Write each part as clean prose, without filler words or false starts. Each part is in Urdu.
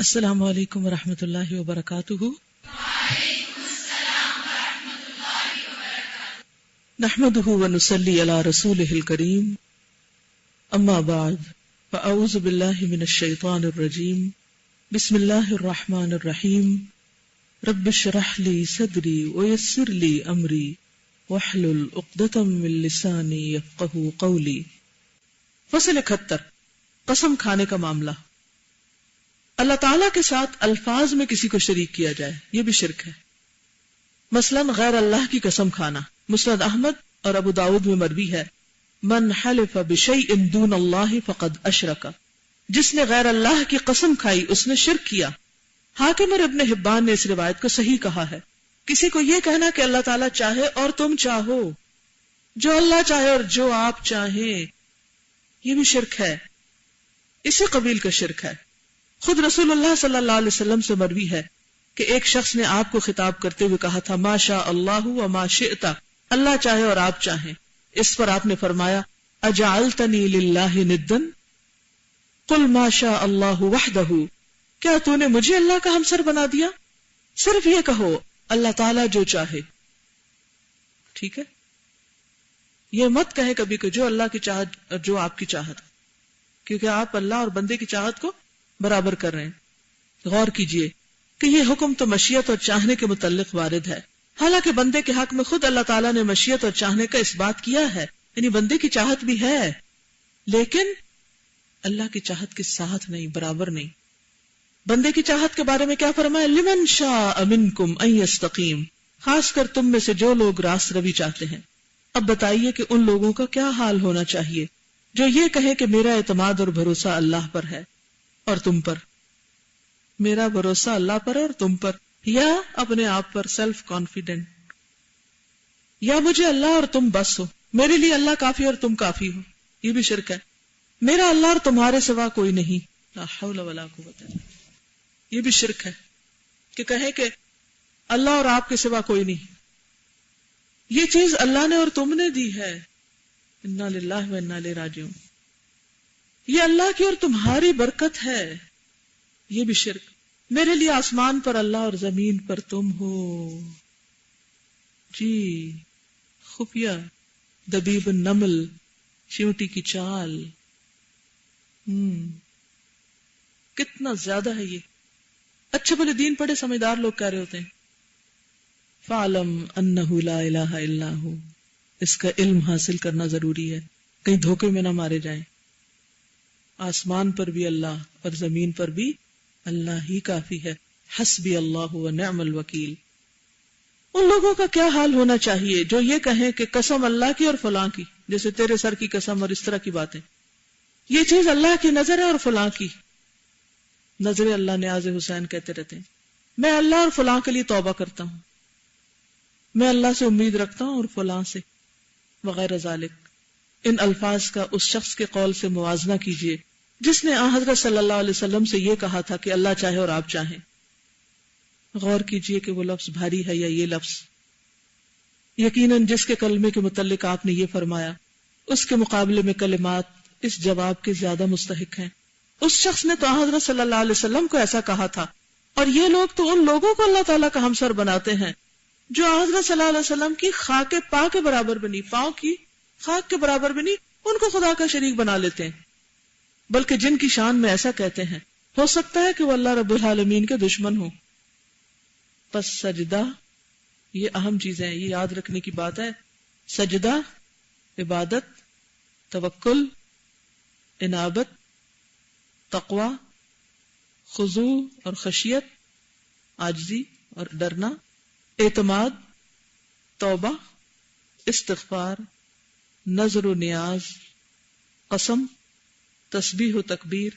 السلام علیکم ورحمۃ اللہ وبرکاتہ۔ نحمده ونصلی علی رسولہ الکریم، اما بعد فاعوذ باللہ من الشیطان الرجیم، بسم اللہ الرحمن الرحیم، رب اشرح لی صدری ویسر لی امری واحلل عقدۃ من لسانی یفقہوا قولی۔ فصل 71، قسم کھانے کا معاملہ۔ اللہ تعالیٰ کے ساتھ الفاظ میں کسی کو شریک کیا جائے، یہ بھی شرک ہے۔ مثلا غیر اللہ کی قسم کھانا، مسند احمد اور ابو داؤد میں مروی ہے، من حلف بشیء دون اللہ فقد اشرک، جس نے غیر اللہ کی قسم کھائی اس نے شرک کیا۔ حاکم اور ابن حبان نے اس روایت کو صحیح کہا ہے۔ کسی کو یہ کہنا کہ اللہ تعالیٰ چاہے اور تم چاہو، جو اللہ چاہے اور جو آپ چاہیں، یہ بھی شرک ہے، اسی قبیل کا شرک ہے۔ خود رسول اللہ صلی اللہ علیہ وسلم سے مروی ہے کہ ایک شخص نے آپ کو خطاب کرتے ہوئے کہا تھا، ما شاء اللہ وما شئت، اللہ چاہے اور آپ چاہیں۔ اس پر آپ نے فرمایا، اجعلتنی للہ ندا، قل ما شاء اللہ وحدہ، کیا تو نے مجھے اللہ کا ہمسر بنا دیا؟ صرف یہ کہو اللہ تعالیٰ جو چاہے۔ ٹھیک ہے، یہ مت کہیں کبھی کہ جو اللہ کی چاہت اور جو آپ کی چاہت، کیونکہ آپ اللہ اور بندے کی چاہت کو برابر کر رہے ہیں۔ غور کیجئے کہ یہ حکم تو مشیت اور چاہنے کے متعلق وارد ہے، حالانکہ بندے کے حق میں خود اللہ تعالیٰ نے مشیت اور چاہنے کا اس بات کیا ہے، یعنی بندے کی چاہت بھی ہے، لیکن اللہ کی چاہت کے ساتھ نہیں، برابر نہیں۔ بندے کی چاہت کے بارے میں کیا فرمایا، لمن شاء منکم ان یستقیم، خاص کر تم میں سے جو لوگ راست روی چاہتے ہیں۔ اب بتائیے کہ ان لوگوں کا کیا حال ہونا چاہیے جو یہ کہیں کہ میرا اعتماد اور بھروسہ اللہ پر ہے اور تم پر، میرا بھروسہ اللہ پر اور تم پر، یا اپنے آپ پر سیلف کانفیڈنٹ، یا مجھے اللہ اور تم بس ہو، میرے لیے اللہ کافی اور تم کافی ہو، یہ بھی شرک ہے۔ میرا اللہ اور تمہارے سوا کوئی نہیں، لا حول ولا قوت الا باللہ، یہ بھی شرک ہے کہ کہیں کہ اللہ اور آپ کے سوا کوئی نہیں۔ یہ چیز اللہ نے اور تم نے دی ہے، انا للہ و انا الیہ راجعون، یہ اللہ کی اور تمہاری برکت ہے، یہ بھی شرک۔ میرے لیے آسمان پر اللہ اور زمین پر تم ہو، جی خفیہ دبیب النمل، چیونٹی کی چال، کتنا زیادہ ہے یہ۔ اچھے بھلے دین پڑھے سمجھدار لوگ کہہ رہے ہوتے ہیں، فَعْلَمْ أَنَّهُ لَا إِلَهَ إِلَّا هُوَ، اس کا علم حاصل کرنا ضروری ہے، کہیں دھوکے میں نہ مارے جائیں۔ آسمان پر بھی اللہ اور زمین پر بھی اللہ ہی کافی ہے، حسبی اللہ ونعم الوکیل۔ ان لوگوں کا کیا حال ہونا چاہیے جو یہ کہیں کہ قسم اللہ کی اور فلاں کی، جیسے تیرے سر کی قسم اور اس طرح کی باتیں، یہ چیز اللہ کی نظر ہے اور فلاں کی نظر۔ اللہ نیاز حسین کہتے رہتے ہیں، میں اللہ اور فلاں کے لیے توبہ کرتا ہوں، میں اللہ سے امید رکھتا ہوں اور فلاں سے، وغیرہ ذالک۔ ان الفاظ کا اس شخص کے قول سے موازنہ کیجئے جس نے حضرت صلی اللہ علیہ وسلم سے یہ کہا تھا کہ اللہ چاہے اور آپ چاہیں۔ غور کیجئے کہ وہ لفظ بھاری ہے یا یہ لفظ۔ یقیناً جس کے کلمے کے متعلق آپ نے یہ فرمایا، اس کے مقابلے میں کلمات اس جواب کے زیادہ مستحق ہیں۔ اس شخص نے تو حضرت صلی اللہ علیہ وسلم کو ایسا کہا تھا، اور یہ لوگ تو ان لوگوں کو اللہ تعالیٰ کا ہمسر بناتے ہیں جو حضرت صلی اللہ علیہ وسلم کی خاک پا کے برابر بنی، پاؤں کی خاک کے برابر بنی، ان کو خدا کا شریک بنا لیتے ہیں، بلکہ جن کی شان میں ایسا کہتے ہیں ہو سکتا ہے کہ وہ اللہ رب العالمین کے دشمن ہوں۔ پس سجدہ، یہ اہم چیزیں ہیں، یہ یاد رکھنے کی بات ہے۔ سجدہ عبادت، توکل، انابت، تقوی، خضوع اور خشیت، عاجزی اور ڈرنا، اعتماد، توبہ، استغفار، نظر و نیاز، قسم، تسبیح و تکبیر،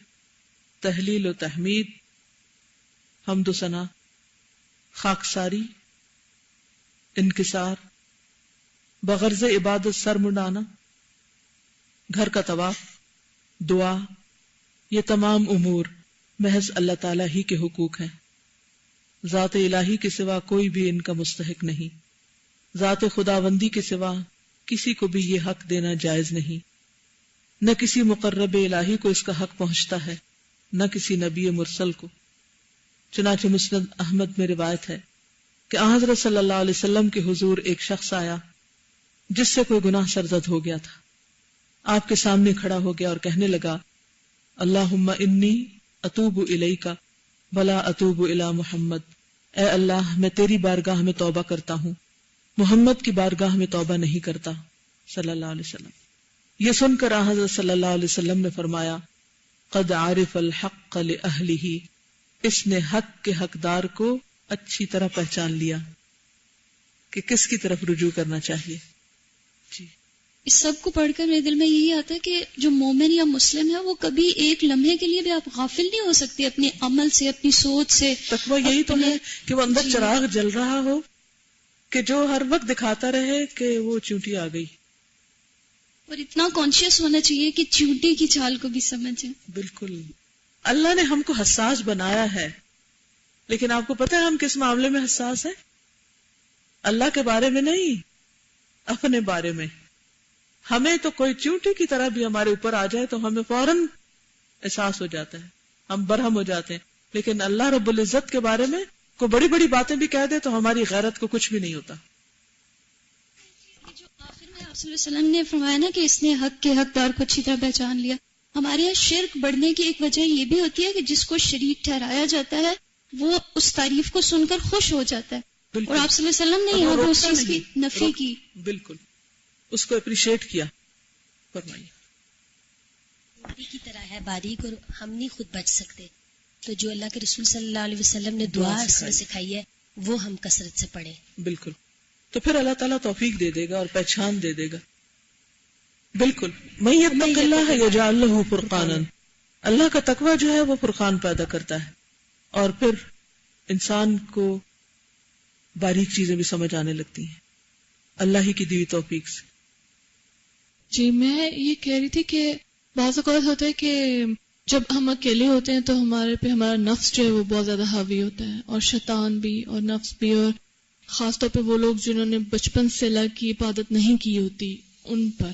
تہلیل و تحمید، حمد و ثنا، خاکساری، انکسار، بغرض عبادت سر منڈانا، گھر کا طواف، دعا، یہ تمام امور محض اللہ تعالیٰ ہی کے حقوق ہیں، ذات الہی کے سوا کوئی بھی ان کا مستحق نہیں، ذات خداوندی کے سوا کسی کو بھی یہ حق دینا جائز نہیں، نہ کسی مقرب الہی کو اس کا حق پہنچتا ہے، نہ کسی نبی مرسل کو۔ چنانچہ مسند احمد میں روایت ہے کہ حضرت صلی اللہ علیہ وسلم کے حضور ایک شخص آیا جس سے کوئی گناہ سرزد ہو گیا تھا. آپ کے سامنے کھڑا ہو گیا اور کہنے لگا اللہم انی اتوب الیک ولا اتوب الی محمد. اے اللہ میں تیری بارگاہ میں توبہ کرتا ہوں، محمد کی بارگاہ میں توبہ نہیں کرتا صلی اللہ علیہ وسلم. یہ سن کر حضرت صلی اللہ علیہ وسلم نے فرمایا قد عرف الحق لأہلہ، اس نے حق کے حقدار کو اچھی طرح پہچان لیا کہ کس کی طرف رجوع کرنا چاہیے. جی اس سب کو پڑھ کر میرے دل میں یہی آتا ہے کہ جو مومن یا مسلم ہے وہ کبھی ایک لمحے کے لیے بھی آپ غافل نہیں ہو سکتے اپنے عمل سے، اپنی سوچ سے. تقویٰ یہی تو ہے کہ وہ اندر چراغ جل رہا ہو کہ جو ہر وقت دکھاتا رہے کہ وہ چونٹی آ گئی، اور اتنا کانشیس ہونا چاہیے کہ چونٹی کی چال کو بھی سمجھیں. بالکل اللہ نے ہم کو حساس بنایا ہے، لیکن آپ کو پتہ ہے ہم کس معاملے میں حساس ہیں؟ اللہ کے بارے میں نہیں، اپنے بارے میں. ہمیں تو کوئی چونٹی کی طرح بھی ہمارے اوپر آ جائے تو ہمیں فوراً احساس ہو جاتا ہے، ہم برہم ہو جاتے ہیں. لیکن اللہ رب العزت کے بارے میں کوئی بڑی بڑی باتیں بھی کہہ دے تو ہماری غیرت کو کچھ بھی نہیں ہوتا. جو آخر میں آپ صلی اللہ علیہ وسلم نے فرمایا نا کہ اس نے حق کے حقدار کو اچھی طرح پہچان لیا، ہمارے یہاں شرک بڑھنے کی ایک وجہ یہ بھی ہوتی ہے کہ جس کو شریک ٹھہرایا جاتا ہے وہ اس تعریف کو سن کر خوش ہو جاتا ہے. اور آپ صلی اللہ علیہ وسلم نے یہاں پر اس چیز کی نفی کی، بالکل اس کو اپریشیٹ کیا. فرمائیے کی طرح ہے باریک اور ہم نہیں خود بچ سکتے، تو جو اللہ کے رسول صلی اللہ علیہ وسلم نے دعا اس میں سکھائی ہے وہ ہم کثرت سے پڑھیں. بالکل، تو پھر اللہ تعالیٰ توفیق دے دے گا اور پہچان دے دے گا. بالکل من یتق اللہ یجعل لہ فرقانا، اللہ کا تقوی جو ہے وہ فرقان پیدا کرتا ہے اور پھر انسان کو باریک چیزیں بھی سمجھ آنے لگتی ہیں اللہ ہی کی دی ہوئی توفیق سے. جی میں یہ کہہ رہی تھی کہ بعض اوقات ہوتا ہے کہ جب ہم اکیلے ہوتے ہیں تو ہمارے پہ ہمارا نفس جو ہے وہ بہت زیادہ حاوی ہوتا ہے، اور شیطان بھی اور نفس بھی، اور خاص طور پہ وہ لوگ جنہوں نے بچپن سے اللہ کی عبادت نہیں کی ہوتی ان پر.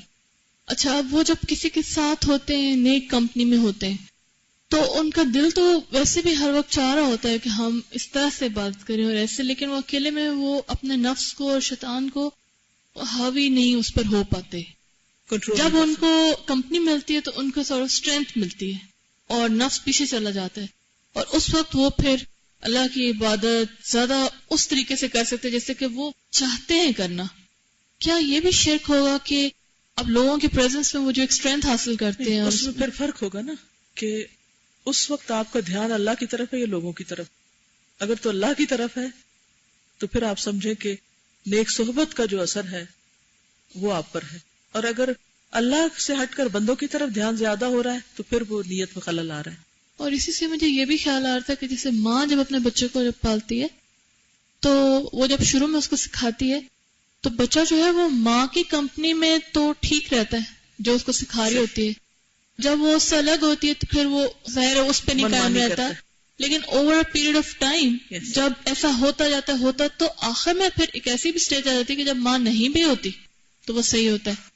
اچھا اب وہ جب کسی کے ساتھ ہوتے ہیں، نیک کمپنی میں ہوتے ہیں، تو ان کا دل تو ویسے بھی ہر وقت چاہ رہا ہوتا ہے کہ ہم اس طرح سے بات کریں اور ایسے، لیکن وہ اکیلے میں وہ اپنے نفس کو اور شیطان کو حاوی نہیں اس پر ہو پاتے. جب ان کو کمپنی ملتی ہے تو ان کو سارا اسٹرینتھ ملتی ہے اور نفس پیچھے چلا جاتا ہے، اور اس وقت وہ پھر اللہ کی عبادت زیادہ اس طریقے سے کر سکتے جیسے کہ وہ چاہتے ہیں کرنا. کیا یہ بھی شرک ہوگا کہ اب لوگوں کے پریزنس میں وہ جو ایک اسٹرینتھ حاصل کرتے ہیں اس میں پھر فرق ہوگا نا کہ اس وقت آپ کا دھیان اللہ کی طرف ہے یا لوگوں کی طرف؟ اگر تو اللہ کی طرف ہے تو پھر آپ سمجھیں کہ نیک صحبت کا جو اثر ہے وہ آپ پر ہے، اور اگر اللہ سے ہٹ کر بندوں کی طرف دھیان زیادہ ہو رہا ہے تو پھر وہ نیت میں خلل آ رہا ہے. اور اسی سے مجھے یہ بھی خیال آ رہا تھا کہ جیسے ماں جب اپنے بچے کو جب پالتی ہے تو وہ جب شروع میں اس کو سکھاتی ہے تو بچہ جو ہے وہ ماں کی کمپنی میں تو ٹھیک رہتا ہے جو اس کو سکھا رہی ہوتی ہے، جب وہ اس سے الگ ہوتی ہے تو پھر وہ ظاہر ہے اس پہ نہیں قائم رہتا. لیکن over a period of time جب ایسا ہوتا جاتا تو آخر میں پھر ایک ایسی بھی سٹیج آ جاتی ہے کہ جب ماں نہیں بھی ہوتی تو وہ صحیح ہوتا ہے.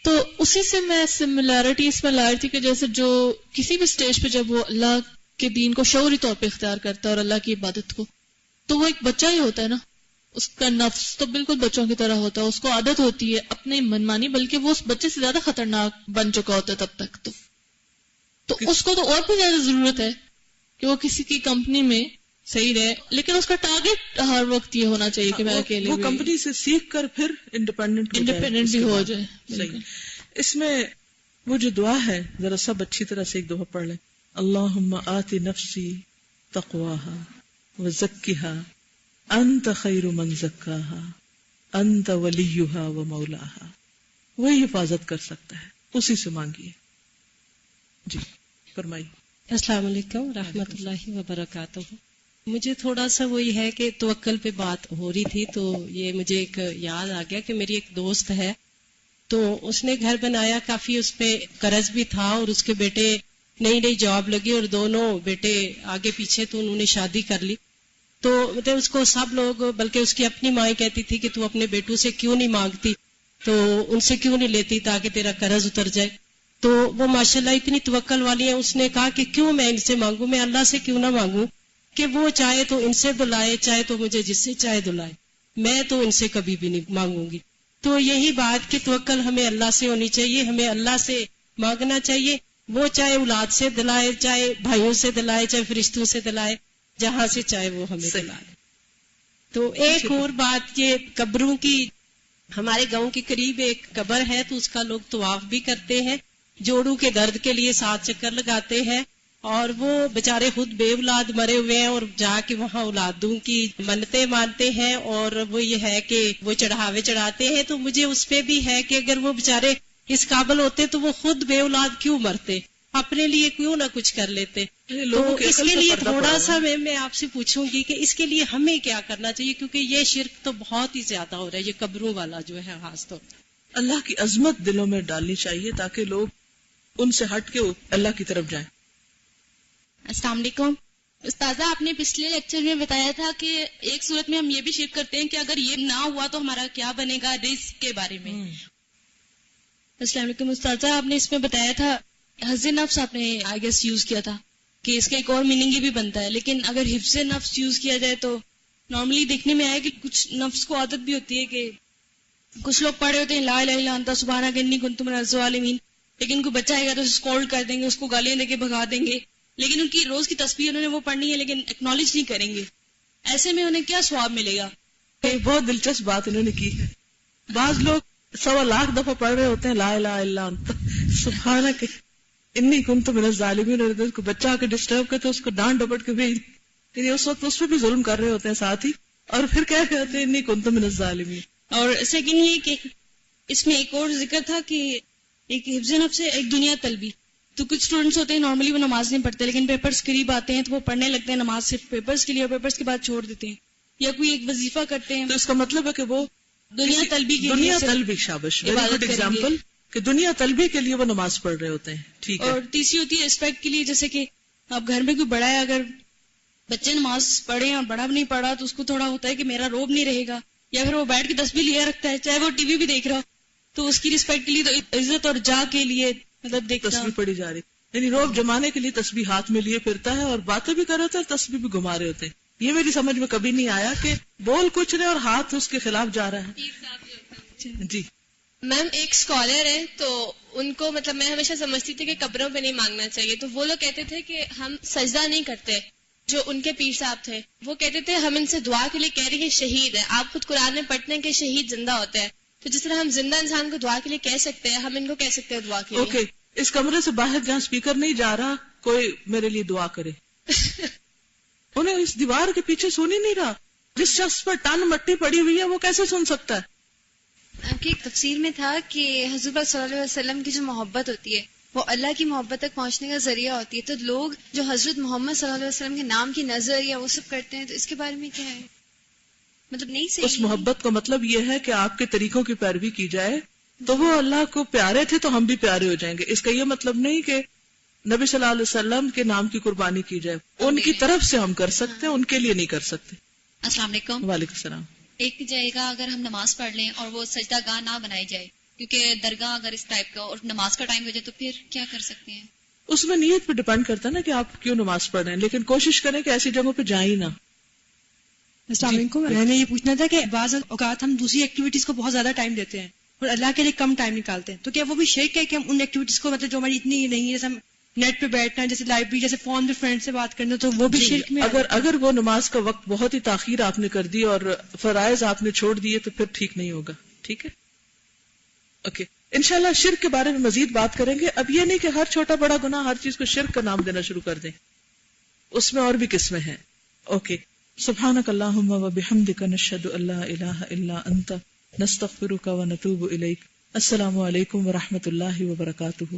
تو اسی سے میں سملیرٹی اس میں لا رہی تھی کہ جیسے جو کسی بھی سٹیج پہ جب وہ اللہ کے دین کو شعوری طور پہ اختیار کرتا ہے اور اللہ کی عبادت کو، تو وہ ایک بچہ ہی ہوتا ہے نا، اس کا نفس تو بالکل بچوں کی طرح ہوتا ہے، اس کو عادت ہوتی ہے اپنی منمانی، بلکہ وہ اس بچے سے زیادہ خطرناک بن چکا ہوتا ہے تب تک. تو اس کو تو اور بھی زیادہ ضرورت ہے کہ وہ کسی کی کمپنی میں صحیح رہے، لیکن اس کا ٹارگٹ ہر وقت یہ ہونا چاہیے کہ میں اکیلے وہ کمپنی سے سیکھ کر پھر انڈیپینڈنٹ بھی ہو جائے. صحیح. اس میں وہ جو دعا ہے ذرا سب اچھی طرح سے ایک دفعہ پڑھ لیں. اللہم آت نفسی تقواها وزکها انت خیر من زکاها انت ولیها ومولاها. وہی حفاظت کر سکتا ہے، اسی سے مانگیے. جی فرمائیے. السلام علیکم ورحمۃ اللہ وبرکاتہ. مجھے تھوڑا سا وہی ہے کہ توکل پہ بات ہو رہی تھی تو یہ مجھے ایک یاد آ گیا کہ میری ایک دوست ہے تو اس نے گھر بنایا، کافی اس پہ قرض بھی تھا اور اس کے بیٹے نئی جاب لگی اور دونوں بیٹے آگے پیچھے تو انہوں نے شادی کر لی. تو مطلب اس کو سب لوگ، بلکہ اس کی اپنی ماں کہتی تھی کہ تو اپنے بیٹوں سے کیوں نہیں مانگتی، تو ان سے کیوں نہیں لیتی تاکہ تیرا قرض اتر جائے. تو وہ ماشاءاللہ اتنی توکل والی ہیں، اس نے کہا کہ کیوں میں ان سے مانگوں، میں اللہ سے کیوں نہ مانگوں کہ وہ چاہے تو ان سے دلائے، چاہے تو مجھے جس سے چاہے دلائے، میں تو ان سے کبھی بھی نہیں مانگوں گی. تو یہی بات کہ توکل ہمیں اللہ سے ہونی چاہیے، ہمیں اللہ سے مانگنا چاہیے، وہ چاہے اولاد سے دلائے، چاہے بھائیوں سے دلائے، چاہے فرشتوں سے دلائے، جہاں سے چاہے وہ ہمیں دلائے. تو ایک اور بات یہ قبروں کی، ہمارے گاؤں کے قریب ایک قبر ہے تو اس کا لوگ طواف بھی کرتے ہیں، جوڑوں کے درد کے لیے 7 چکر لگاتے ہیں، اور وہ بےچارے خود بے اولاد مرے ہوئے ہیں اور جا کے وہاں اولادوں کی منتیں مانتے ہیں، اور وہ یہ ہے کہ وہ چڑھاوے چڑھاتے ہیں. تو مجھے اس پہ بھی ہے کہ اگر وہ بےچارے اس قابل ہوتے تو وہ خود بے اولاد کیوں مرتے، اپنے لیے کیوں نہ کچھ کر لیتے. تو اس کے لیے تھوڑا سا میں آپ سے پوچھوں گی کہ اس کے لیے ہمیں کیا کرنا چاہیے، کیونکہ یہ شرک تو بہت ہی زیادہ ہو رہا ہے، یہ قبروں والا جو ہے خاص طور پر. اللہ کی عظمت دلوں میں ڈالنی چاہیے تاکہ لوگ ان سے ہٹ کے اللہ کی طرف جائیں. السلام علیکم استاذہ، آپ نے پچھلے لیکچر میں بتایا تھا کہ ایک صورت میں ہم یہ بھی شرک کرتے ہیں کہ اگر یہ نہ ہوا تو ہمارا کیا بنے گا، رزق کے بارے میں. السلام علیکم استاذہ، آپ نے اس میں بتایا تھا حفظ نفس، آپ نے آئی گیس یوز کیا تھا کہ اس کا ایک اور میننگ یہ بھی بنتا ہے، لیکن اگر حفظ نفس یوز کیا جائے تو نارملی دیکھنے میں آیا کہ کچھ نفس کو عادت بھی ہوتی ہے کہ کچھ لوگ پڑھے ہوتے ہیں لا الہ الا انت سبحانک انی کنت من الظالمین، لیکن کوئی بچہ آئے گا تو اسکولڈ کر دیں گے، اس کو گالیاں دے کے بھگا دیں گے، لیکن ان کی روز کی تسبیح انہوں نے وہ پڑھنی ہے لیکن ایکنالج نہیں کریں گے. ایسے میں انہیں کیا ثواب ملے گا؟ بہت دلچسپ بات انہوں نے کی ہے. بعض لوگ 100,000 دفعہ پڑھ رہے ہوتے ہیں لا الہ الا انت سبحانک انی کنت من الظالمین، اور کو بچہ آ کے ڈسٹرب کرتے اس کو ڈانٹ ڈپٹ کے بھیج، یعنی اس وقت اس پہ بھی ظلم کر رہے ہوتے ہیں ساتھ ہی، اور پھر کیا کہتے ہیں انی کنت من الظالمین. اور سیکنڈ یہ کہ اس میں ایک اور ذکر تھا کہ ایک حفظ نفس ہے، ایک دنیا طلبی. تو کچھ اسٹوڈنٹس ہوتے ہیں نارملی وہ نماز نہیں پڑھتے، لیکن پیپرز قریب آتے ہیں تو وہ پڑھنے لگتے ہیں نماز صرف پیپرز کے لیے، اور پیپرز کے بعد چھوڑ دیتے ہیں، یا کوئی ایک وظیفہ کرتے ہیں. تو اس کا مطلب ہے کہ وہ دنیا طلبی کے دنیا طلبی، شاباش، ویری گڈ ایگزامپل، کہ دنیا طلبی کے لیے وہ نماز پڑھ رہے ہوتے ہیں. ٹھیک ہے. اور تیسری ہوتی ہے ریسپیکٹ کے لیے، جیسے کہ اب گھر میں کوئی بڑا ہے، اگر بچے نماز پڑھے اور بڑا بھی نہیں پڑھا تو اس کو تھوڑا ہوتا ہے کہ میرا روب نہیں رہے گا، یا پھر وہ بیٹھ کے تسبیح لیا رکھتا ہے چاہے وہ ٹی وی بھی دیکھ رہا ہو، تو اس کی ریسپیکٹ کے لیے تو عزت اور جا کے لیے مطلب دیکھنا، تسبیح پڑھی جا رہی، یعنی روب جمانے کے لیے تسبیح ہاتھ میں لیے پھرتا ہے اور باتیں بھی کر رہے ہوتے ہیں، تسبیح بھی گھما رہے ہوتے ہیں. یہ میری سمجھ میں کبھی نہیں آیا کہ بول کچھ رہے اور ہاتھ اس کے خلاف جا رہا ہے. جی میم، ایک اسکالر ہے تو ان کو مطلب میں ہمیشہ سمجھتی تھی کہ قبروں پہ نہیں مانگنا چاہیے، تو وہ لوگ کہتے تھے کہ ہم سجدہ نہیں کرتے. جو ان کے پیر صاحب تھے وہ کہتے تھے ہم ان سے دعا کے لیے کہہ رہے ہیں شہید ہے. آپ خود قرآن میں پڑھتے ہیں کہ شہید زندہ ہوتا ہے، تو جس طرح ہم زندہ انسان کو دعا کے لیے کہہ سکتے ہیں، ہم ان کو کہہ سکتے ہیں دعا کے لیے. اوکے، اس کمرے سے باہر جہاں اسپیکر نہیں جا رہا کوئی میرے لیے دعا کرے. انہیں اس دیوار کے پیچھے سن ہی نہیں رہا. جس شخص پر ٹن مٹی پڑی ہوئی ہے وہ کیسے سن سکتا ہے؟ آپ کی ایک تفسیر میں تھا کہ حضور پاک صلی اللہ علیہ وسلم کی جو محبت ہوتی ہے وہ اللہ کی محبت تک پہنچنے کا ذریعہ ہوتی ہے، تو لوگ جو حضرت محمد صلی اللہ علیہ وسلم کے نام کی نظر یا وہ سب کرتے ہیں، تو اس کے بارے میں کیا ہے؟ مطلب نہیں صحیح. اس محبت کا مطلب یہ ہے کہ آپ کے طریقوں کی پیروی کی جائے تو وہ اللہ کو پیارے تھے تو ہم بھی پیارے ہو جائیں گے. اس کا یہ مطلب نہیں کہ نبی صلی اللہ علیہ وسلم کے نام کی قربانی کی جائے. ان کی طرف سے ہم کر سکتے ہیں، ان کے لیے نہیں کر سکتے. السلام علیکم. وعلیکم السلام. ایک جگہ اگر ہم نماز پڑھ لیں اور وہ سجدہ گاہ نہ بنائی جائے، کیونکہ درگاہ اگر اس ٹائپ کا اور نماز کا ٹائم ہو جائے تو پھر کیا کر سکتے ہیں؟ اس میں نیت پہ ڈیپینڈ کرتا ہے نا کہ آپ کیوں نماز پڑھ رہے ہیں، لیکن کوشش کریں کہ ایسی جگہوں پہ جائیں نہ. السلام علیکم. میں نے یہ پوچھنا تھا کہ بعض اوقات ہم دوسری ایکٹیویٹیز کو بہت زیادہ ٹائم دیتے ہیں اور اللہ کے لیے کم ٹائم نکالتے ہیں، تو کیا وہ بھی شرک ہے کہ ہم ان ایکٹیویٹیز کو مطلب جو ہماری اتنی نہیں ہے، جیسے ہم نیٹ پہ بیٹھنا، جیسے لائبریری، جیسے فون پہ فرینڈ سے بات کرنا، تو وہ بھی شرک میں؟ اگر وہ نماز کا وقت بہت ہی تاخیر آپ نے کر دی اور فرائض آپ نے چھوڑ دیے تو پھر ٹھیک نہیں ہوگا. ٹھیک ہے، اوکے. انشاءاللہ شرک کے بارے میں مزید بات کریں گے. اب یہ نہیں کہ ہر چھوٹا بڑا گناہ ہر چیز کو شرک کا نام دینا شروع کر دیں، اس میں اور بھی قسمیں ہیں. اوکے. سبحانک اللہم و بحمدک نشہد ان لا الہ الا انت نستغفرک و نتوب الیک. السلام علیکم و رحمۃ اللہ وبرکاتہ.